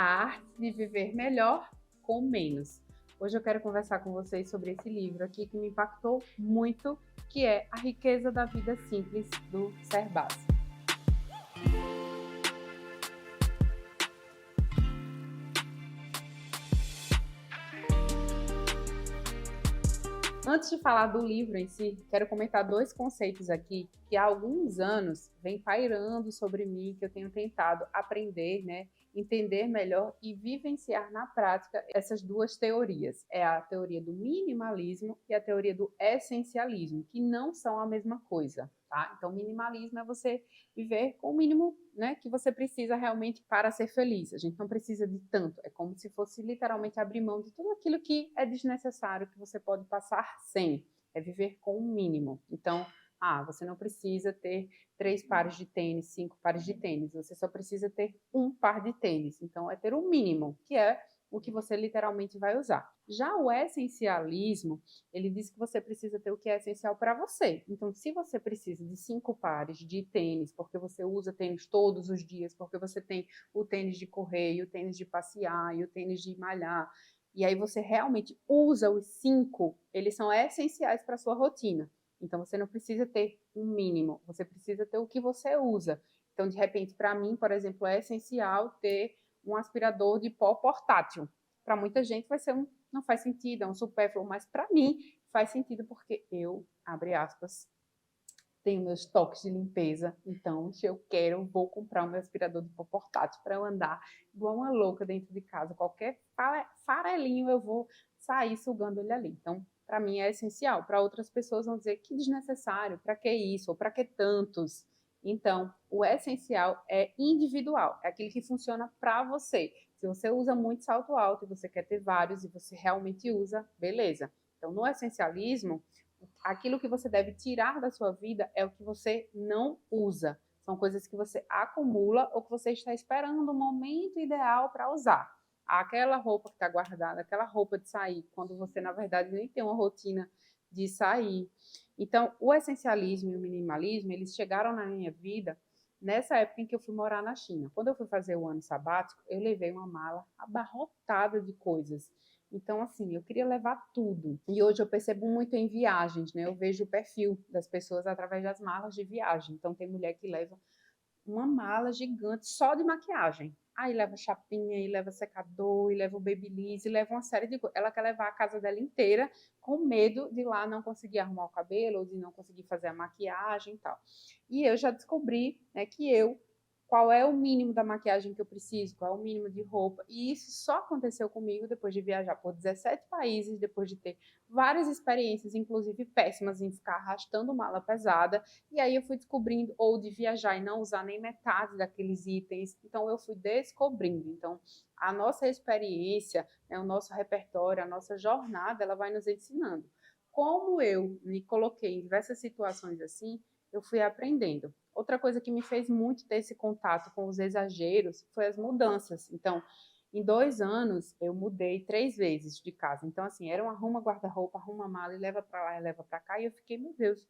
A arte de viver melhor com menos. Hoje eu quero conversar com vocês sobre esse livro aqui que me impactou muito, que é A Riqueza da Vida Simples, do Cerbasi. Antes de falar do livro em si, quero comentar dois conceitos aqui que há alguns anos vem pairando sobre mim, que eu tenho tentado aprender, entender melhor e vivenciar na prática essas duas teorias. É a teoria do minimalismo e a teoria do essencialismo, que não são a mesma coisa, tá? Então, minimalismo é você viver com o mínimo, que você precisa realmente para ser feliz. A gente não precisa de tanto. É como se fosse literalmente abrir mão de tudo aquilo que é desnecessário, que você pode passar sem. É viver com o mínimo. Então, você não precisa ter 3 pares de tênis, 5 pares de tênis. Você só precisa ter um par de tênis. Então, é ter o mínimo, que é o que você literalmente vai usar. Já o essencialismo, ele diz que você precisa ter o que é essencial para você. Então, se você precisa de 5 pares de tênis, porque você usa tênis todos os dias, porque você tem o tênis de correr, e o tênis de passear, e o tênis de malhar, e aí você realmente usa os 5, eles são essenciais para a sua rotina. Então, você não precisa ter um mínimo, você precisa ter o que você usa. Então, de repente, para mim, por exemplo, é essencial ter um aspirador de pó portátil. Para muita gente vai ser não faz sentido, é um supérfluo, mas para mim faz sentido porque eu, abre aspas, tenho meus toques de limpeza, então se eu quero, vou comprar um meu aspirador de pó portátil para eu andar igual uma louca dentro de casa. Qualquer farelinho eu vou sair sugando ele ali. Então, para mim é essencial. Para outras pessoas vão dizer que desnecessário, para que isso, ou para que tantos? Então, o essencial é individual, é aquele que funciona para você. Se você usa muito salto alto e você quer ter vários e você realmente usa, beleza. Então, no essencialismo, aquilo que você deve tirar da sua vida é o que você não usa. São coisas que você acumula ou que você está esperando o momento ideal para usar. Aquela roupa que está guardada, aquela roupa de sair, quando você, na verdade, nem tem uma rotina de sair. Então, o essencialismo e o minimalismo, eles chegaram na minha vida nessa época em que eu fui morar na China. Quando eu fui fazer o ano sabático, eu levei uma mala abarrotada de coisas. Então, assim, eu queria levar tudo. E hoje eu percebo muito em viagens, né? Eu vejo o perfil das pessoas através das malas de viagem. Então, tem mulher que leva uma mala gigante só de maquiagem. Aí leva chapinha, e leva secador, e leva o babyliss, e leva uma série de coisas. Ela quer levar a casa dela inteira com medo de lá não conseguir arrumar o cabelo, ou de não conseguir fazer a maquiagem e tal. E eu já descobri, qual é o mínimo da maquiagem que eu preciso, qual é o mínimo de roupa. E isso só aconteceu comigo depois de viajar por 17 países, depois de ter várias experiências, inclusive péssimas, em ficar arrastando mala pesada. E aí eu fui descobrindo, ou de viajar e não usar nem metade daqueles itens. Então eu fui descobrindo. Então a nossa experiência, o nosso repertório, a nossa jornada, ela vai nos ensinando. Como eu me coloquei em diversas situações assim, eu fui aprendendo. Outra coisa que me fez muito ter esse contato com os exageros foi as mudanças. Então, em 2 anos, eu mudei 3 vezes de casa. Então, assim, era um arruma guarda-roupa, arruma mala e leva para lá e leva para cá. E eu fiquei, meu Deus,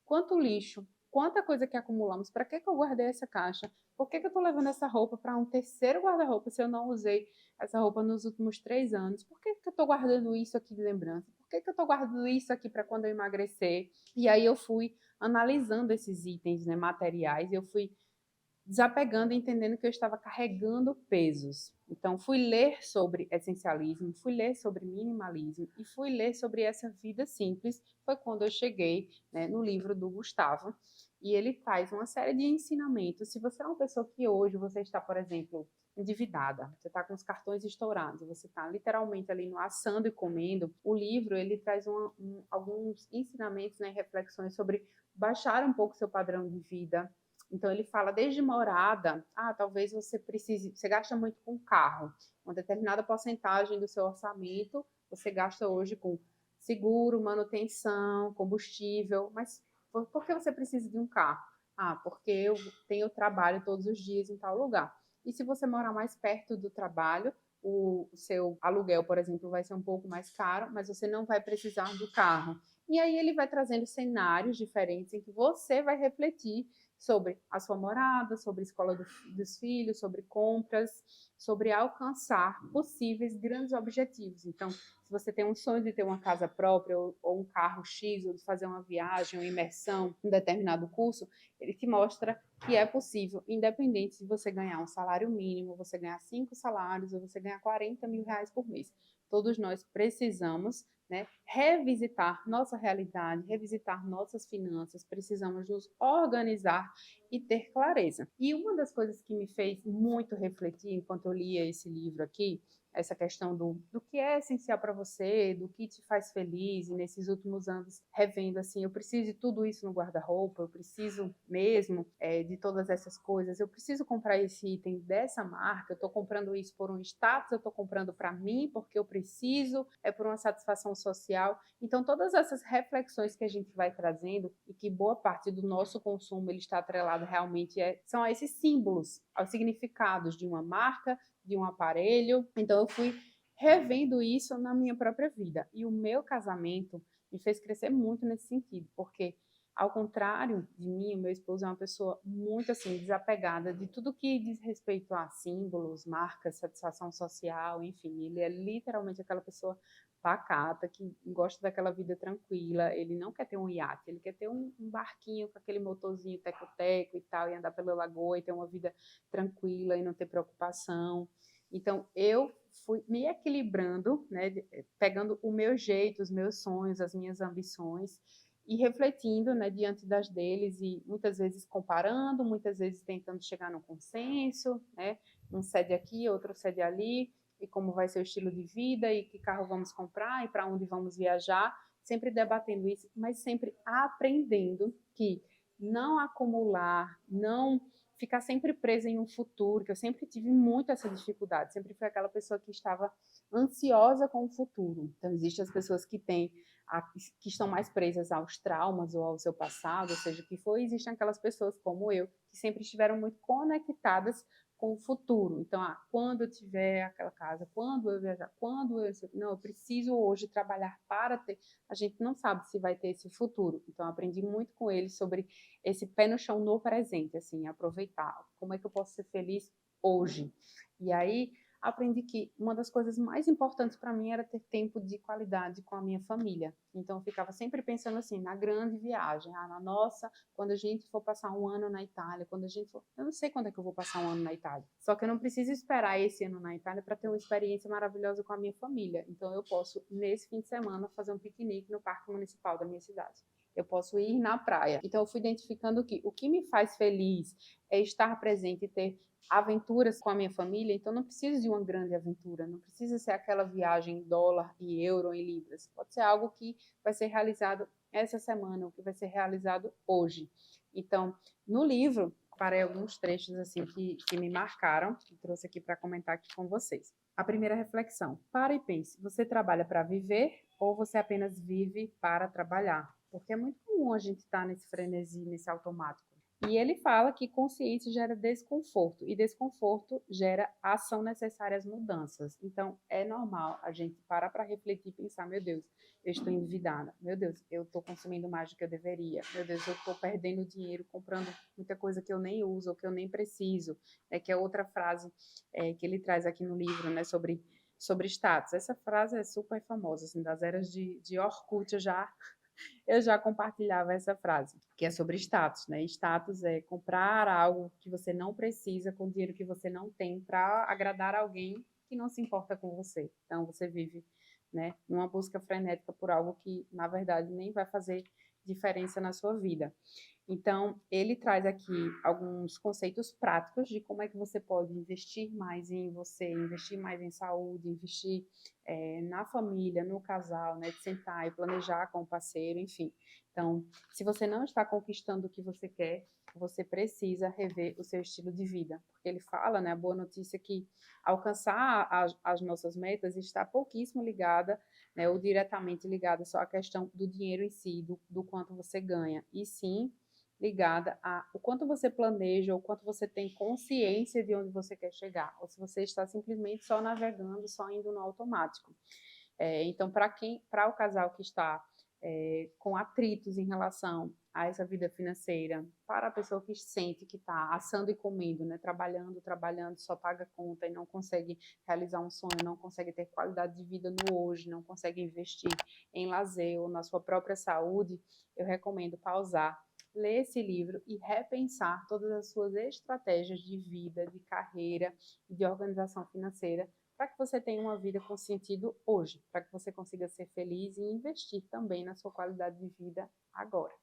quanto lixo, quanta coisa que acumulamos. Para que eu guardei essa caixa? Por que eu estou levando essa roupa para um terceiro guarda-roupa se eu não usei essa roupa nos últimos 3 anos? Por que eu estou guardando isso aqui de lembrança? Por que eu estou guardando isso aqui para quando eu emagrecer? E aí eu fui analisando esses itens, materiais, e eu fui desapegando e entendendo que eu estava carregando pesos. Então, fui ler sobre essencialismo, fui ler sobre minimalismo e fui ler sobre essa vida simples. Foi quando eu cheguei, no livro do Gustavo, e ele traz uma série de ensinamentos. Se você é uma pessoa que hoje você está, por exemplo, endividada, você está com os cartões estourados, você está literalmente ali no assando e comendo, o livro ele traz alguns ensinamentos, reflexões sobre baixar um pouco seu padrão de vida. Então ele fala desde morada, talvez você precise, você gasta muito com carro, uma determinada porcentagem do seu orçamento você gasta hoje com seguro, manutenção, combustível, mas por que você precisa de um carro? Porque eu tenho trabalho todos os dias em tal lugar. E se você morar mais perto do trabalho, o seu aluguel, por exemplo, vai ser um pouco mais caro, mas você não vai precisar do carro. E aí ele vai trazendo cenários diferentes em que você vai refletir sobre a sua morada, sobre a escola dos filhos, sobre compras. sobre alcançar possíveis grandes objetivos. Então, se você tem um sonho de ter uma casa própria ou um carro X, ou de fazer uma viagem, uma imersão, um determinado curso, ele te mostra que é possível, independente de você ganhar um salário mínimo, você ganhar 5 salários ou você ganhar 40 mil reais por mês. Todos nós precisamos, né, revisitar nossa realidade, revisitar nossas finanças, precisamos nos organizar e ter clareza. E uma das coisas que me fez muito refletir enquanto eu lia esse livro aqui, essa questão do que é essencial para você, do que te faz feliz, e nesses últimos anos, revendo assim, eu preciso de tudo isso no guarda-roupa, eu preciso mesmo de todas essas coisas, eu preciso comprar esse item dessa marca, eu estou comprando isso por um status, eu estou comprando para mim porque eu preciso, é por uma satisfação social. Então, todas essas reflexões que a gente vai trazendo e que boa parte do nosso consumo ele está atrelado realmente são a esses símbolos, aos significados de uma marca, de um aparelho. Então, eu fui revendo isso na minha própria vida. E o meu casamento me fez crescer muito nesse sentido, porque, ao contrário de mim, o meu esposo é uma pessoa muito assim, desapegada de tudo que diz respeito a símbolos, marcas, satisfação social, enfim. Ele é literalmente aquela pessoa pacata, que gosta daquela vida tranquila. Ele não quer ter um iate, ele quer ter um barquinho com aquele motorzinho teco-teco e tal, e andar pela lagoa e ter uma vida tranquila e não ter preocupação. Então, eu fui me equilibrando, né, pegando o meu jeito, os meus sonhos, as minhas ambições, e refletindo, né, diante das deles, e muitas vezes comparando, muitas vezes tentando chegar no consenso, né, um cede aqui, outro cede ali, e como vai ser o estilo de vida, e que carro vamos comprar, e para onde vamos viajar, sempre debatendo isso, mas sempre aprendendo que não acumular, não ficar sempre presa em um futuro, que eu sempre tive muito essa dificuldade, sempre fui aquela pessoa que estava ansiosa com o futuro. Então, existem as pessoas que estão mais presas aos traumas ou ao seu passado, ou seja, o que foi, existem aquelas pessoas como eu, que sempre estiveram muito conectadas com o futuro. Então, quando eu tiver aquela casa, quando eu viajar, quando eu... Não, eu preciso hoje trabalhar para ter... A gente não sabe se vai ter esse futuro. Então, aprendi muito com ele sobre esse pé no chão no presente, assim, aproveitar. Como é que eu posso ser feliz hoje? E aí, aprendi que uma das coisas mais importantes para mim era ter tempo de qualidade com a minha família. Então, eu ficava sempre pensando assim, na grande viagem, na nossa, quando a gente for passar um ano na Itália, quando a gente for... Eu não sei quando é que eu vou passar um ano na Itália, só que eu não preciso esperar esse ano na Itália para ter uma experiência maravilhosa com a minha família. Então, eu posso, nesse fim de semana, fazer um piquenique no Parque Municipal da minha cidade. Eu posso ir na praia. Então, eu fui identificando que o que me faz feliz é estar presente e ter aventuras com a minha família. Então, não preciso de uma grande aventura, não precisa ser aquela viagem em dólar, em euro, em libras. Pode ser algo que vai ser realizado essa semana, o que vai ser realizado hoje. Então, no livro, parei alguns trechos assim que me marcaram e trouxe aqui para comentar aqui com vocês. A primeira reflexão: para e pense, você trabalha para viver ou você apenas vive para trabalhar? Porque é muito comum a gente estar nesse frenesi, nesse automático. E ele fala que consciência gera desconforto, e desconforto gera ação necessária às mudanças. Então, é normal a gente parar para refletir e pensar, meu Deus, eu estou endividada, meu Deus, eu estou consumindo mais do que eu deveria, meu Deus, eu estou perdendo dinheiro comprando muita coisa que eu nem uso ou que eu nem preciso. Que é outra frase que ele traz aqui no livro, né, sobre status. Essa frase é super famosa, assim, das eras de Orkut, eu já compartilhava essa frase, que é sobre status, né? Status é comprar algo que você não precisa com dinheiro que você não tem para agradar alguém que não se importa com você. Então, você vive, né, numa busca frenética por algo que, na verdade, nem vai fazer diferença na sua vida. Então, ele traz aqui alguns conceitos práticos de como é que você pode investir mais em você, investir mais em saúde, investir na família, no casal, né, de sentar e planejar com o parceiro, enfim. Então, se você não está conquistando o que você quer, você precisa rever o seu estilo de vida, porque ele fala, né, a boa notícia é que alcançar as nossas metas está pouquíssimo ligada, né, ou diretamente ligada só à questão do dinheiro em si, do quanto você ganha, e sim ligada a o quanto você planeja, o quanto você tem consciência de onde você quer chegar, ou se você está simplesmente só navegando, só indo no automático. Então, para o casal que está com atritos em relação a essa vida financeira, para a pessoa que sente que está assando e comendo, né? Trabalhando, trabalhando, só paga conta e não consegue realizar um sonho, não consegue ter qualidade de vida no hoje, não consegue investir em lazer ou na sua própria saúde, eu recomendo pausar, ler esse livro e repensar todas as suas estratégias de vida, de carreira e de organização financeira para que você tenha uma vida com sentido hoje, para que você consiga ser feliz e investir também na sua qualidade de vida agora.